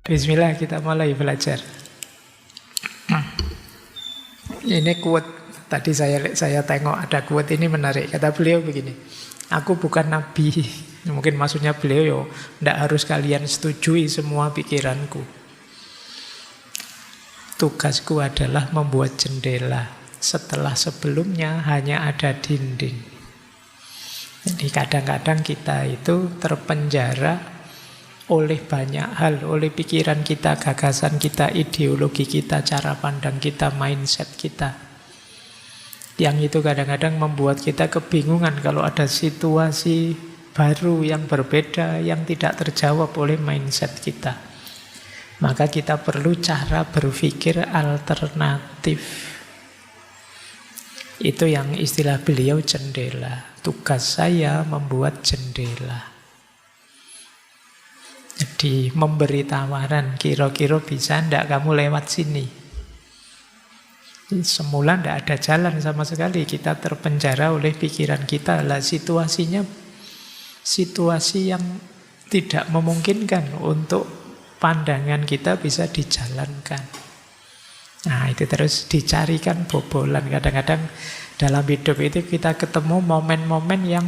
Bismillah, kita mulai belajar. Ini quote. Tadi saya tengok ada quote ini menarik. Kata beliau begini, aku bukan nabi. Mungkin maksudnya beliau, yo, tidak harus kalian setujui semua pikiranku. Tugasku adalah membuat jendela. Setelah sebelumnya hanya ada dinding. Jadi kadang-kadang kita itu terpenjara oleh banyak hal, oleh pikiran kita, gagasan kita, ideologi kita, cara pandang kita, mindset kita. Yang itu kadang-kadang membuat kita kebingungan kalau ada situasi baru yang berbeda, yang tidak terjawab oleh mindset kita. Maka kita perlu cara berpikir alternatif. Itu yang istilah beliau jendela. Tugas saya membuat jendela. Jadi memberi tawaran, kira-kira bisa ndak kamu lewat sini. Semula ndak ada jalan sama sekali, kita terpenjara oleh pikiran kita. Lah situasinya situasi yang tidak memungkinkan untuk pandangan kita bisa dijalankan. Nah itu terus dicarikan bobolan. Kadang-kadang dalam hidup itu kita ketemu momen-momen yang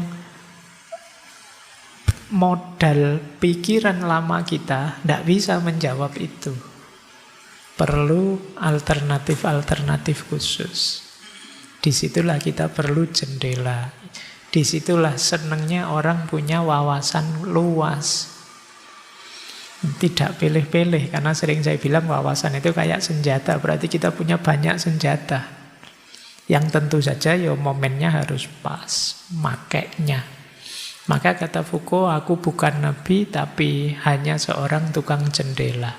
modal pikiran lama kita tidak bisa menjawab itu. Perlu alternatif-alternatif khusus. Disitulah kita perlu jendela. Disitulah senangnya orang punya wawasan luas. Tidak pilih-pilih, karena sering saya bilang wawasan itu kayak senjata. Berarti kita punya banyak senjata. Yang tentu saja ya momennya harus pas, makainya. Maka kata Foucault, aku bukan nabi tapi hanya seorang tukang jendela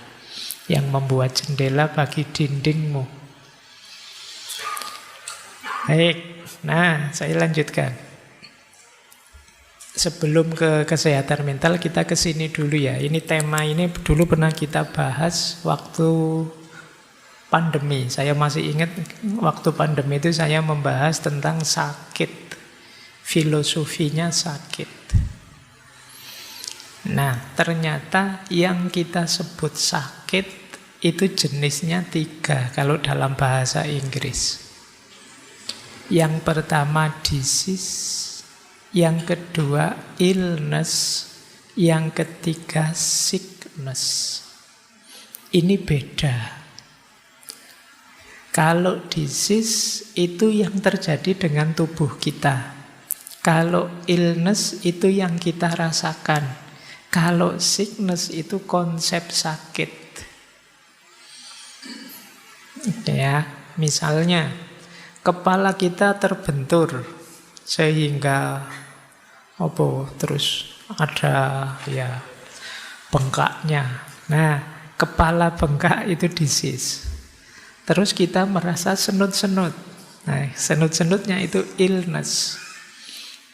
yang membuat jendela bagi dindingmu. Baik, nah saya lanjutkan. Sebelum ke kesehatan mental, kita ke sini dulu ya. Ini tema ini dulu pernah kita bahas waktu pandemi. Saya masih ingat waktu pandemi itu saya membahas tentang sakit. Filosofinya sakit. Nah, ternyata yang kita sebut sakit itu jenisnya 3 kalau dalam bahasa Inggris. Yang pertama disease, yang kedua illness, yang ketiga sickness. Ini beda. Kalau disease itu yang terjadi dengan tubuh kita. Kalau illness itu yang kita rasakan. Kalau sickness itu konsep sakit. Ya, misalnya kepala kita terbentur sehingga terus ada ya bengkaknya. Nah, kepala bengkak itu disease. Terus kita merasa senut-senut. Nah, senut-senutnya itu illness.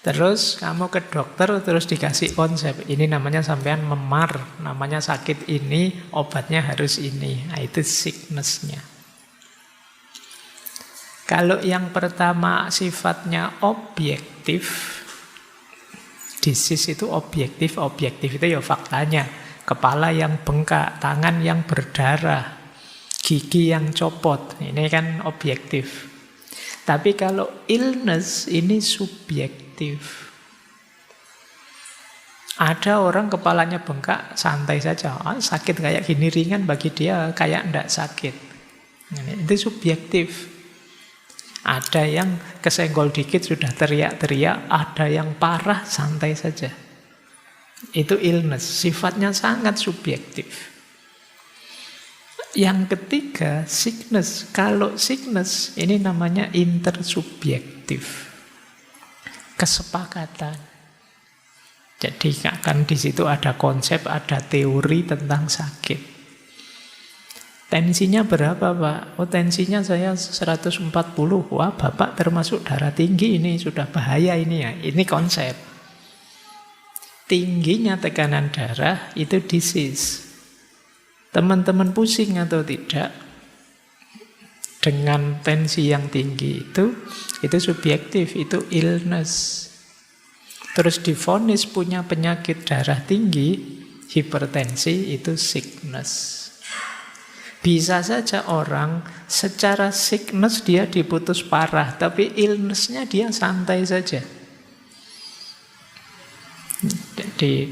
Terus kamu ke dokter terus dikasih konsep. Ini namanya sampean memar, namanya sakit ini, obatnya harus ini. Nah, itu sickness-nya. Kalau yang pertama sifatnya objektif, disease itu objektif. Objektif itu ya faktanya. Kepala yang bengkak, tangan yang berdarah, gigi yang copot. Ini kan objektif. Tapi kalau illness ini subjektif. Ada orang kepalanya bengkak, santai saja. Sakit kayak gini ringan, bagi dia kayak enggak sakit. Itu subjektif. Ada yang kesenggol dikit sudah teriak-teriak, ada yang parah, santai saja. Itu illness, sifatnya sangat subjektif. Yang ketiga, sickness. Kalau sickness, ini namanya intersubjektif. Kesepakatan. Jadi akan di situ ada konsep, ada teori tentang sakit. Tensinya berapa, Pak? Oh, tensinya saya 140. Wah, Bapak termasuk darah tinggi ini, sudah bahaya ini ya. Ini konsep. Tingginya tekanan darah itu disease. Teman-teman pusing atau tidak dengan tensi yang tinggi itu subjektif, itu illness. Terus divonis punya penyakit darah tinggi, hipertensi itu sickness. Bisa saja orang secara sickness dia diputus parah, tapi illness-nya dia santai saja.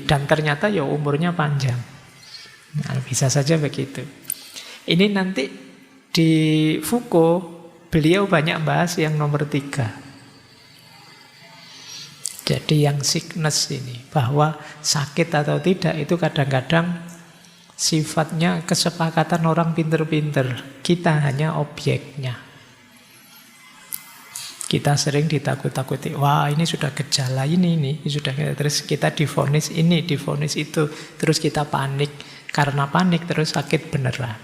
Dan ternyata ya umurnya panjang. Nah, bisa saja begitu. Ini nanti di Foucault, beliau banyak bahas yang nomor 3. Jadi yang sickness ini, bahwa sakit atau tidak itu kadang-kadang sifatnya kesepakatan orang pinter-pinter. Kita hanya objeknya. Kita sering ditakut-takuti. Wah, ini sudah gejala ini sudah. Terus kita divonis ini, divonis itu. Terus kita panik. Karena panik terus sakit beneran.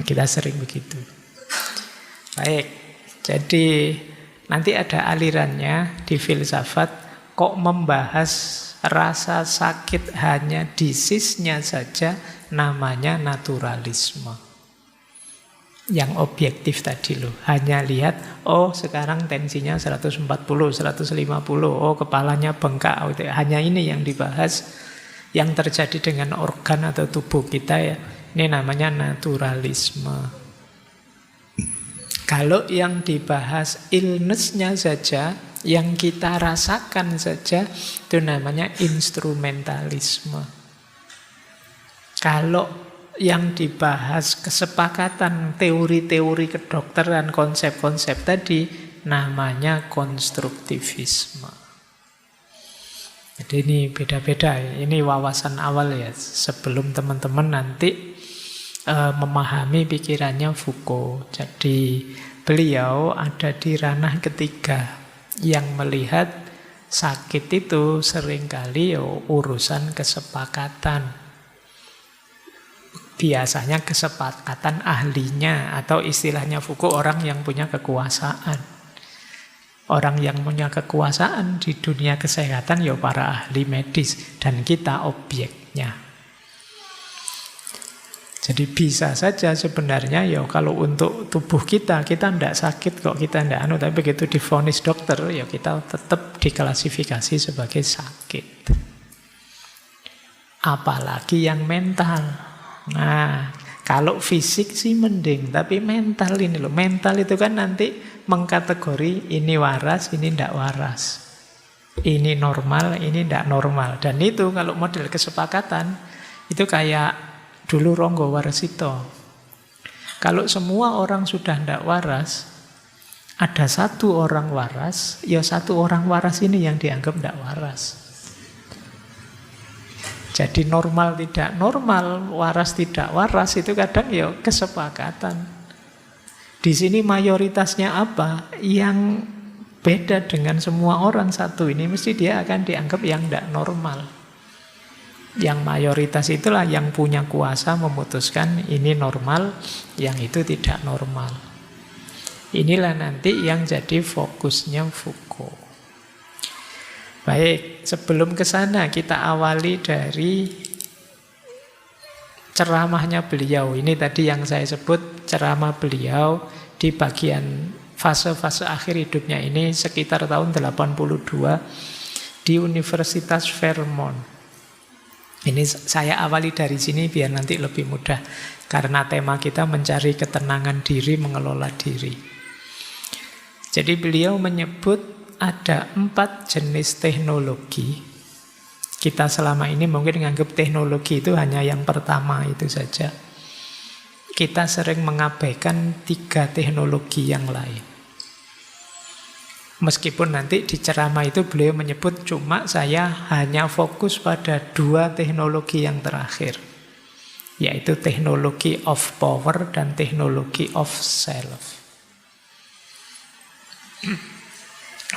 Kita sering begitu. Baik. Jadi nanti ada alirannya di filsafat. Kok membahas rasa sakit hanya disease-nya saja, namanya naturalisme. Yang objektif tadi loh. Hanya lihat, oh sekarang tensinya 140, 150, oh kepalanya bengkak. Hanya ini yang dibahas. Yang terjadi dengan organ atau tubuh kita ya. Ini namanya naturalisme. Kalau yang dibahas illness-nya saja, yang kita rasakan saja, itu namanya instrumentalisme. Kalau yang dibahas kesepakatan teori-teori kedokteran, konsep-konsep tadi, namanya konstruktivisme. Jadi ini beda-beda, ini wawasan awal ya, sebelum teman-teman nanti memahami pikirannya Foucault. Jadi beliau ada di ranah ketiga yang melihat sakit itu seringkali urusan kesepakatan. Biasanya kesepakatan ahlinya atau istilahnya Foucault orang yang punya kekuasaan. Orang yang punya kekuasaan di dunia kesehatan ya para ahli medis dan kita objeknya. Jadi bisa saja sebenarnya ya kalau untuk tubuh kita tidak sakit kok, kita tidak tapi begitu divonis dokter ya kita tetap diklasifikasi sebagai sakit. Apalagi yang mental. Nah, kalau fisik sih mending, tapi mental ini loh. Mental itu kan nanti mengkategori ini waras, ini tidak waras. Ini normal, ini tidak normal. Dan itu kalau model kesepakatan itu kayak dulu Ronggo Warsito. Kalau semua orang sudah tidak waras, ada satu orang waras, ya satu orang waras ini yang dianggap tidak waras. Jadi normal tidak normal, waras tidak waras, itu kadang ya kesepakatan. Di sini mayoritasnya apa? Yang beda dengan semua orang satu ini, mesti dia akan dianggap yang tidak normal. Yang mayoritas itulah yang punya kuasa memutuskan ini normal, yang itu tidak normal. Inilah nanti yang jadi fokusnya Foucault. Baik, sebelum ke sana kita awali dari ceramahnya beliau. Ini tadi yang saya sebut ceramah beliau di bagian fase-fase akhir hidupnya ini sekitar tahun 82 di Universitas Vermont. Ini saya awali dari sini biar nanti lebih mudah. Karena tema kita mencari ketenangan diri, mengelola diri. Jadi beliau menyebut ada 4 jenis teknologi. Kita selama ini mungkin menganggap teknologi itu hanya yang pertama itu saja. Kita sering mengabaikan 3 teknologi yang lain. Meskipun nanti di ceramah itu beliau menyebut cuma saya hanya fokus pada 2 teknologi yang terakhir. Yaitu teknologi of power dan teknologi of self.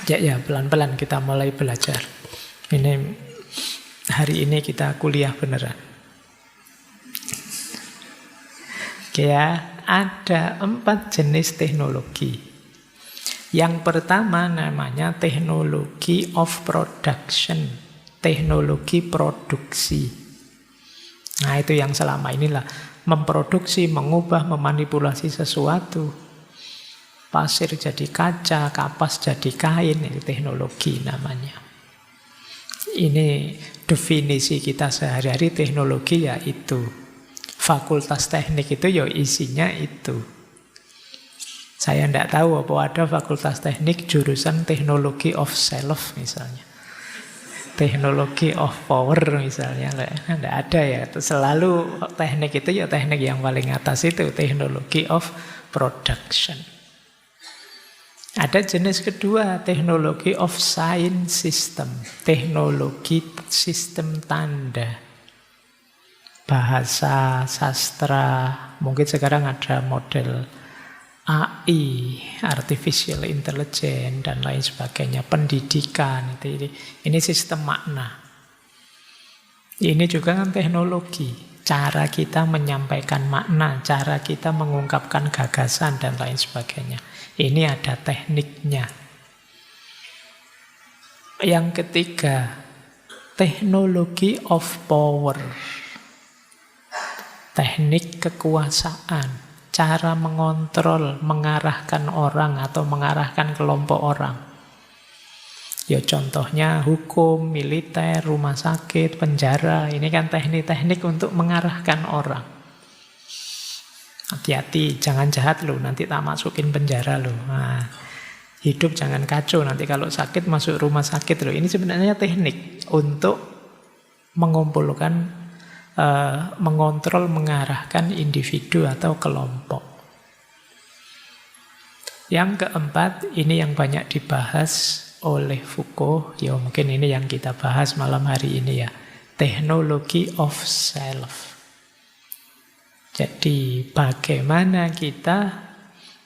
Ya, pelan-pelan kita mulai belajar. Ini hari ini kita kuliah beneran. Oke ya, ada 4 jenis teknologi. Yang pertama namanya teknologi of production, teknologi produksi. Nah itu yang selama inilah memproduksi, mengubah, memanipulasi sesuatu. Pasir jadi kaca, kapas jadi kain, itu teknologi namanya. Ini definisi kita sehari-hari teknologi ya itu. Fakultas teknik itu ya isinya itu. Saya tidak tahu apa ada fakultas teknik jurusan teknologi of self misalnya. Teknologi of power misalnya. Tidak ada ya. Selalu teknik itu ya teknik yang paling atas itu. Teknologi of production. Ada jenis kedua, teknologi of sign system, teknologi sistem tanda, bahasa, sastra, mungkin sekarang ada model AI, artificial intelligence, dan lain sebagainya, pendidikan, ini sistem makna. Ini juga kan teknologi, cara kita menyampaikan makna, cara kita mengungkapkan gagasan, dan lain sebagainya. Ini ada tekniknya. Yang ketiga, teknologi of power. Teknik kekuasaan. Cara mengontrol, mengarahkan orang atau mengarahkan kelompok orang. Ya contohnya hukum, militer, rumah sakit, penjara. Ini kan teknik-teknik untuk mengarahkan orang. Hati-hati, jangan jahat loh, nanti tak masukin penjara loh. Nah, hidup jangan kacau, nanti kalau sakit masuk rumah sakit loh. Ini sebenarnya teknik untuk mengumpulkan, mengontrol, mengarahkan individu atau kelompok. Yang keempat, ini yang banyak dibahas oleh Foucault, ya mungkin ini yang kita bahas malam hari ini ya. Teknologi of self. Jadi bagaimana kita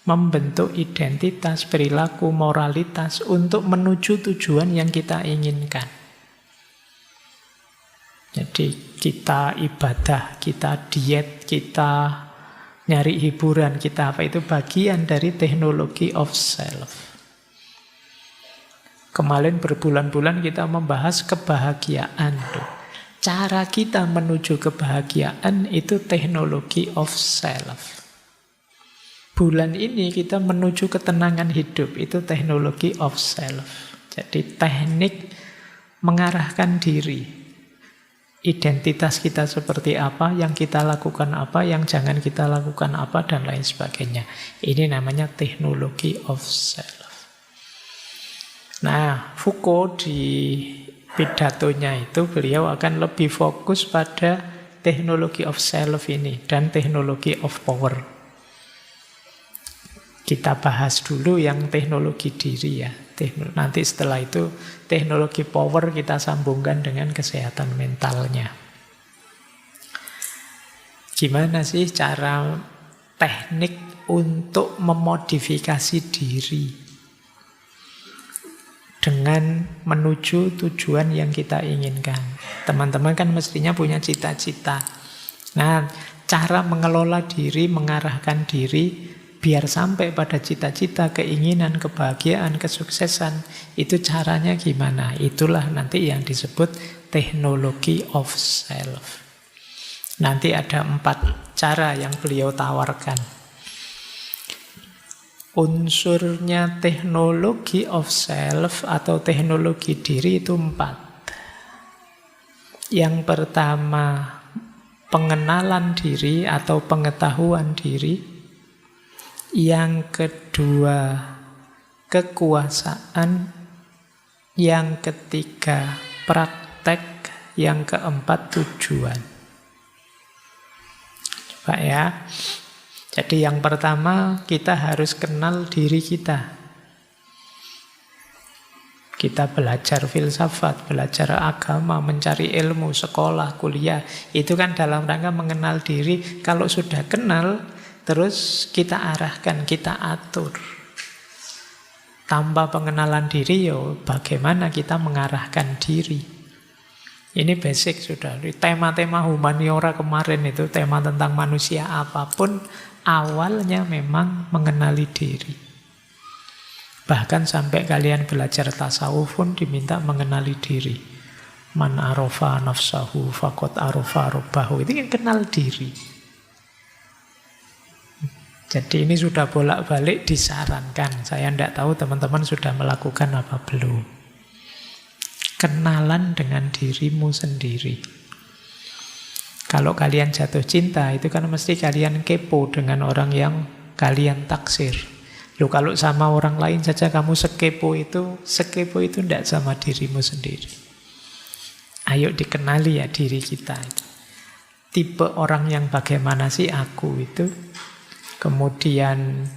membentuk identitas, perilaku, moralitas untuk menuju tujuan yang kita inginkan. Jadi kita ibadah, kita diet, kita nyari hiburan, kita apa, itu bagian dari teknologi of self. Kemarin berbulan-bulan kita membahas kebahagiaan. Cara kita menuju kebahagiaan itu teknologi of self. Bulan ini kita menuju ketenangan hidup, itu teknologi of self. Jadi teknik mengarahkan diri. Identitas kita seperti apa, yang kita lakukan apa, yang jangan kita lakukan apa, dan lain sebagainya. Ini namanya teknologi of self. Nah, Foucault di pidatonya itu beliau akan lebih fokus pada teknologi of self ini dan teknologi of power. Kita bahas dulu yang teknologi diri ya. Nanti setelah itu teknologi power kita sambungkan dengan kesehatan mentalnya. Gimana sih cara teknik untuk memodifikasi diri dengan menuju tujuan yang kita inginkan? Teman-teman kan mestinya punya cita-cita. Nah, cara mengelola diri, mengarahkan diri biar sampai pada cita-cita, keinginan, kebahagiaan, kesuksesan, itu caranya gimana? Itulah nanti yang disebut teknologi of self. Nanti ada 4 cara yang beliau tawarkan. Unsurnya teknologi of self atau teknologi diri itu 4. Yang pertama, pengenalan diri atau pengetahuan diri. Yang kedua, kekuasaan. Yang ketiga, praktek. Yang keempat, tujuan. Coba ya. Jadi yang pertama, kita harus kenal diri kita. Kita belajar filsafat, belajar agama, mencari ilmu, sekolah, kuliah. Itu kan dalam rangka mengenal diri. Kalau sudah kenal, terus kita arahkan, kita atur. Tanpa pengenalan diri, yo, bagaimana kita mengarahkan diri? Ini basic sudah. Tema-tema humaniora kemarin itu, tema tentang manusia apapun, awalnya memang mengenali diri. Bahkan sampai kalian belajar tasawuf pun diminta mengenali diri. Man arofa nafsahu faqad arofa rabbahu. Itu kan kenal diri. Jadi ini sudah bolak-balik disarankan. Saya tidak tahu teman-teman sudah melakukan apa belum. kenalan dengan dirimu sendiri. Kalau kalian jatuh cinta, itu kan mesti kalian kepo dengan orang yang kalian taksir. Loh, kalau sama orang lain saja kamu sekepo itu tidak sama dirimu sendiri. Ayo dikenali ya diri kita itu. Tipe orang yang bagaimana sih aku itu? Kemudian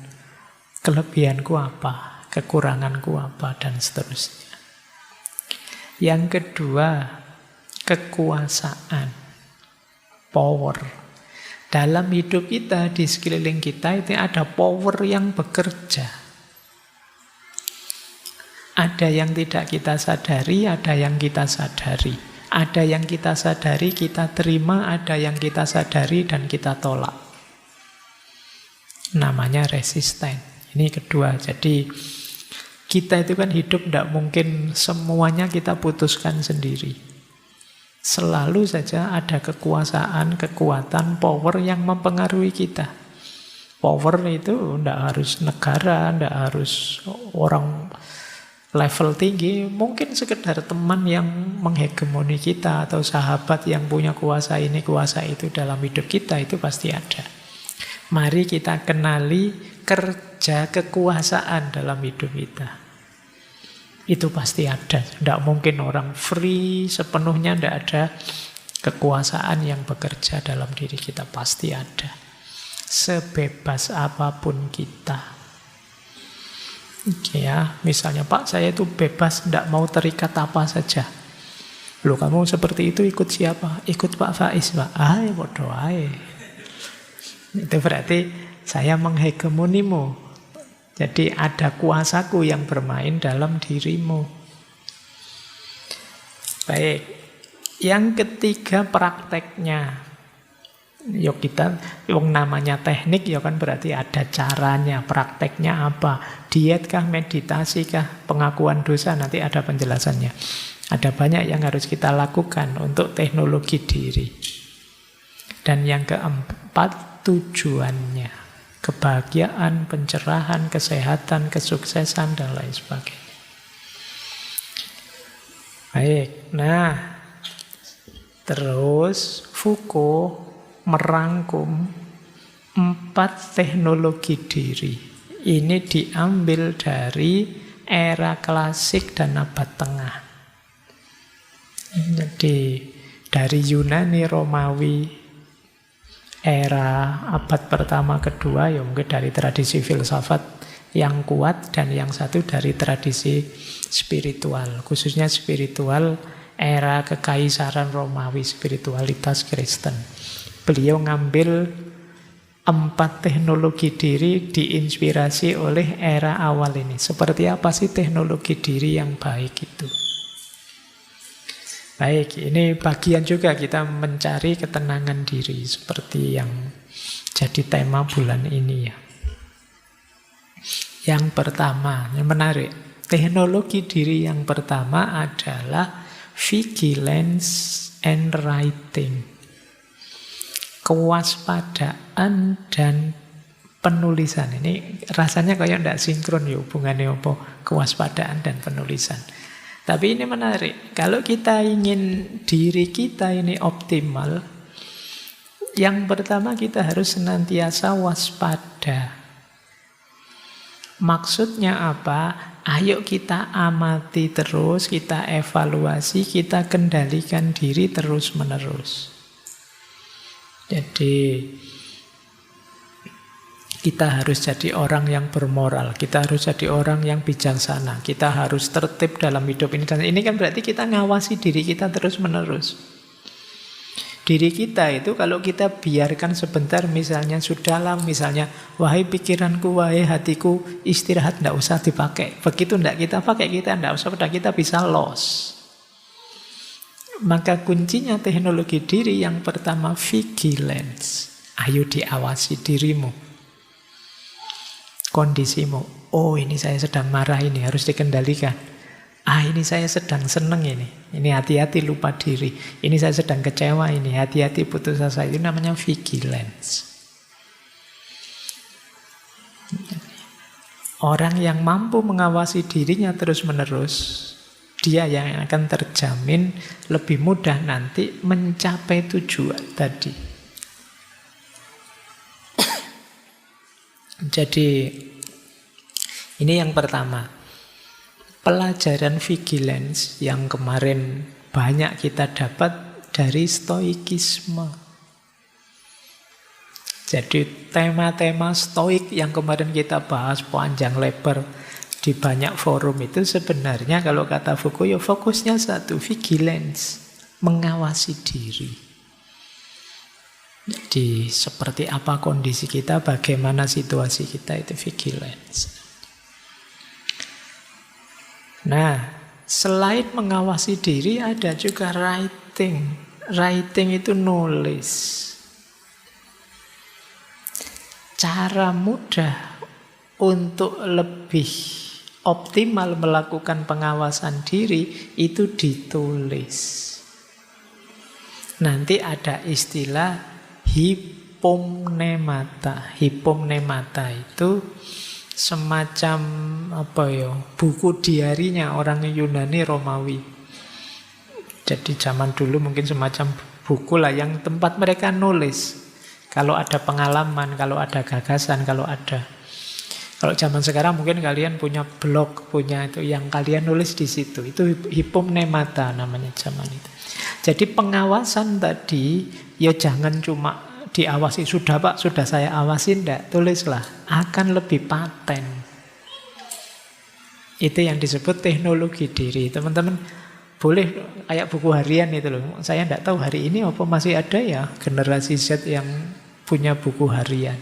kelebihanku apa? Kekuranganku apa? Dan seterusnya. Yang kedua, kekuasaan, power. Dalam hidup kita, di sekeliling kita itu ada power yang bekerja. Ada yang tidak kita sadari, ada yang kita sadari. Ada yang kita sadari, kita terima, ada yang kita sadari dan kita tolak. Namanya resisten. Ini kedua. Jadi kita itu kan hidup tidak mungkin semuanya kita putuskan sendiri. Selalu saja ada kekuasaan, kekuatan, power yang mempengaruhi kita. Power itu tidak harus negara, tidak harus orang level tinggi. Mungkin sekedar teman yang menghegemoni kita atau sahabat yang punya kuasa ini, kuasa itu dalam hidup kita, itu pasti ada. Mari kita kenali kerja kekuasaan dalam hidup kita. Itu pasti ada. Tidak mungkin orang free sepenuhnya, tidak ada kekuasaan yang bekerja dalam diri kita. Pasti ada. Sebebas apapun kita. Ya, misalnya, Pak, saya itu bebas, tidak mau terikat apa saja. Loh, kamu seperti itu ikut siapa? Ikut Pak Faiz, Pak. Bodoh ae. Itu berarti saya menghegemonimu. Jadi ada kuasaku yang bermain dalam dirimu. Baik. Yang ketiga, prakteknya. Yo kita, yang namanya teknik ya kan berarti ada caranya. Prakteknya apa? Diet kah, meditasi kah, pengakuan dosa, nanti ada penjelasannya. Ada banyak yang harus kita lakukan untuk teknologi diri. Dan yang keempat, tujuannya. Kebahagiaan, pencerahan, kesehatan, kesuksesan, dan lain sebagainya. Baik, nah terus Foucault merangkum 4 teknologi diri. Ini diambil dari era klasik dan abad tengah. Jadi dari Yunani, Romawi, era abad pertama, kedua, ya mungkin dari tradisi filsafat yang kuat, dan yang satu dari tradisi spiritual, khususnya spiritual era kekaisaran Romawi, spiritualitas Kristen. Beliau ngambil 4 teknologi diri diinspirasi oleh era awal ini. Seperti apa sih teknologi diri yang baik itu? Baik, ini bagian juga kita mencari ketenangan diri seperti yang jadi tema bulan ini ya. Yang pertama, yang menarik, teknologi diri yang pertama adalah vigilance and writing. Kewaspadaan dan penulisan. Ini rasanya kayak tidak sinkron ya hubungannya apa kewaspadaan dan penulisan. Tapi ini menarik. Kalau kita ingin diri kita ini optimal, yang pertama kita harus senantiasa waspada. Maksudnya apa? Ayo kita amati terus, kita evaluasi, kita kendalikan diri terus-menerus. Jadi kita harus jadi orang yang bermoral, kita harus jadi orang yang bijaksana, kita harus tertib dalam hidup ini. Dan ini kan berarti kita ngawasi diri kita terus-menerus. Diri kita itu kalau kita biarkan sebentar, misalnya sudahlah, misalnya wahai pikiranku, wahai hatiku, istirahat, tidak usah dipakai. Begitu tidak kita pakai, kita tidak usah, kita bisa loss. Maka kuncinya teknologi diri yang pertama vigilance. Ayo diawasi dirimu, kondisimu. Oh, ini saya sedang marah, ini harus dikendalikan. Ini saya sedang seneng ini hati-hati lupa diri. Ini saya sedang kecewa, ini hati-hati putus asa. Itu namanya vigilance. Orang yang mampu mengawasi dirinya terus-menerus, Dia yang akan terjamin lebih mudah nanti mencapai tujuan tadi. Jadi ini yang pertama. Pelajaran vigilance yang kemarin banyak kita dapat dari stoikisme. Jadi tema-tema stoik yang kemarin kita bahas panjang lebar di banyak forum itu sebenarnya kalau kata Foucault ya fokusnya satu, vigilance, mengawasi diri. Jadi seperti apa kondisi kita, bagaimana situasi kita, itu vigilance. Nah, selain mengawasi diri ada juga writing. Writing itu nulis. Cara mudah untuk lebih optimal melakukan pengawasan diri itu ditulis. Nanti ada istilah hipomnemata. Hipomnemata itu semacam buku diarinya orang Yunani Romawi. Jadi zaman dulu mungkin semacam buku lah yang tempat mereka nulis. Kalau ada pengalaman, kalau ada gagasan, kalau zaman sekarang mungkin kalian punya blog, punya itu yang kalian nulis di situ. Itu hipomnemata namanya zaman itu. Jadi pengawasan tadi ya jangan cuma diawasi, sudah Pak, sudah saya awasin, enggak, tulislah, akan lebih paten. Itu yang disebut teknologi diri. Teman-teman boleh kayak buku harian itu loh. Saya enggak tahu hari ini apa masih ada ya generasi Z yang punya buku harian.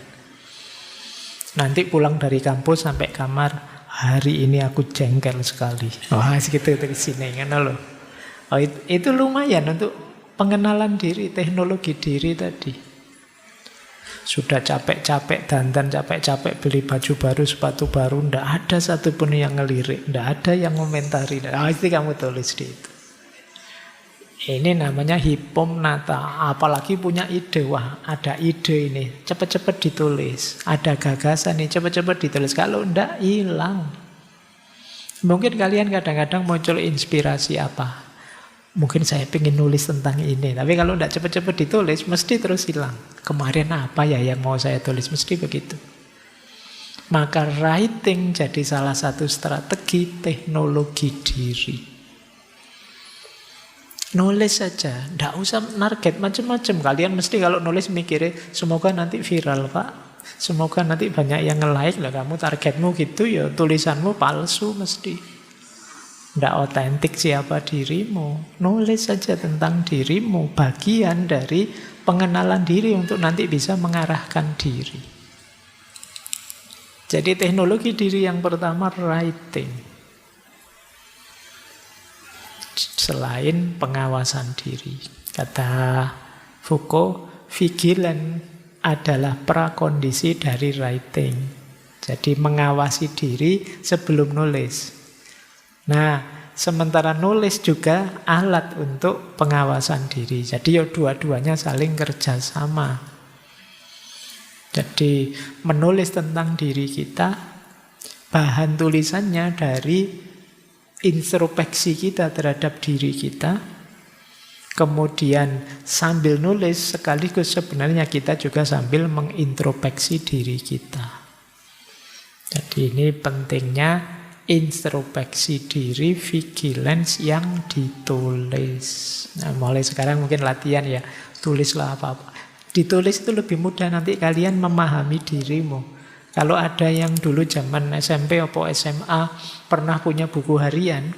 Nanti pulang dari kampus sampai kamar, hari ini aku jengkel sekali. Wah, segitu di sini kan loh. Oh, itu lumayan untuk pengenalan diri, teknologi diri tadi. Sudah capek-capek dandan, capek-capek beli baju baru, sepatu baru, ndak ada satupun yang ngelirik, ndak ada yang komentari. Itu kamu tulis di itu. Ini namanya hipomnata. Apalagi punya ide, wah ada ide ini, cepat-cepat ditulis. Ada gagasan nih, cepat-cepat ditulis. Kalau ndak hilang. Mungkin kalian kadang-kadang muncul inspirasi apa? Mungkin saya pengen nulis tentang ini, tapi kalau tidak cepat-cepat ditulis, mesti terus hilang. Kemarin apa ya yang mau saya tulis, mesti begitu. Maka writing jadi salah satu strategi teknologi diri. Nulis saja, tidak usah target macam-macam. Kalian mesti kalau nulis mikirnya, semoga nanti viral Pak, semoga nanti banyak yang nge-like lah. Kamu targetmu gitu ya, tulisanmu palsu mesti. Tidak otentik siapa dirimu. Nulis saja tentang dirimu. Bagian dari pengenalan diri untuk nanti bisa mengarahkan diri. Jadi teknologi diri yang pertama writing. Selain pengawasan diri. Kata Foucault, vigilant adalah prakondisi dari writing. Jadi mengawasi diri sebelum nulis. Nah, sementara nulis juga alat untuk pengawasan diri. Jadi ya dua-duanya saling kerjasama. Jadi menulis tentang diri kita, bahan tulisannya dari introspeksi kita terhadap diri kita. Kemudian sambil nulis sekaligus sebenarnya kita juga sambil mengintrospeksi diri kita. Jadi ini pentingnya introspeksi diri, vigilance yang ditulis. Nah, mulai sekarang mungkin latihan ya, tulislah apa-apa. Ditulis itu lebih mudah nanti kalian memahami dirimu. Kalau ada yang dulu zaman SMP atau SMA pernah punya buku harian,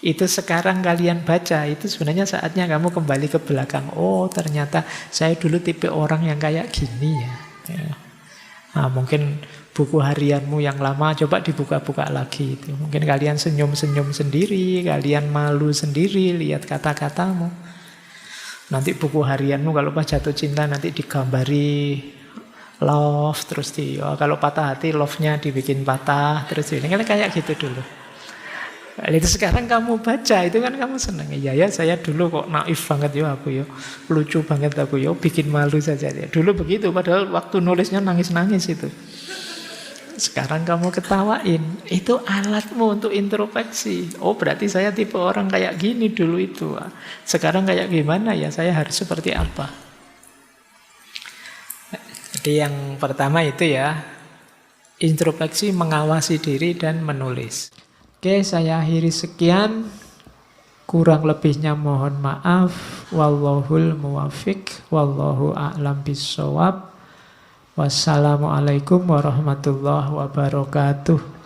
itu sekarang kalian baca, itu sebenarnya saatnya kamu kembali ke belakang. Oh, ternyata saya dulu tipe orang yang kayak gini ya. Nah, mungkin buku harianmu yang lama coba dibuka-buka lagi itu. Mungkin kalian senyum-senyum sendiri, kalian malu sendiri lihat kata-katamu. Nanti buku harianmu kalau pas jatuh cinta nanti digambari love, terus kalau patah hati love-nya dibikin patah, terus ini kan kayak gitu dulu. Itu sekarang kamu baca itu kan kamu senang. Iya ya, saya dulu kok naif banget ya aku ya, lucu banget aku ya, bikin malu saja ya. Dulu begitu, padahal waktu nulisnya nangis-nangis itu. Sekarang kamu ketawain. Itu alatmu untuk introspeksi. Oh, berarti saya tipe orang kayak gini dulu itu. Sekarang kayak gimana ya? Saya harus seperti apa? Jadi yang pertama itu ya, introspeksi, mengawasi diri dan menulis. Oke, saya akhiri sekian. Kurang lebihnya mohon maaf. Wallahul muwafiq. Wallahu a'lam bishawab. Wassalamualaikum warahmatullahi wabarakatuh.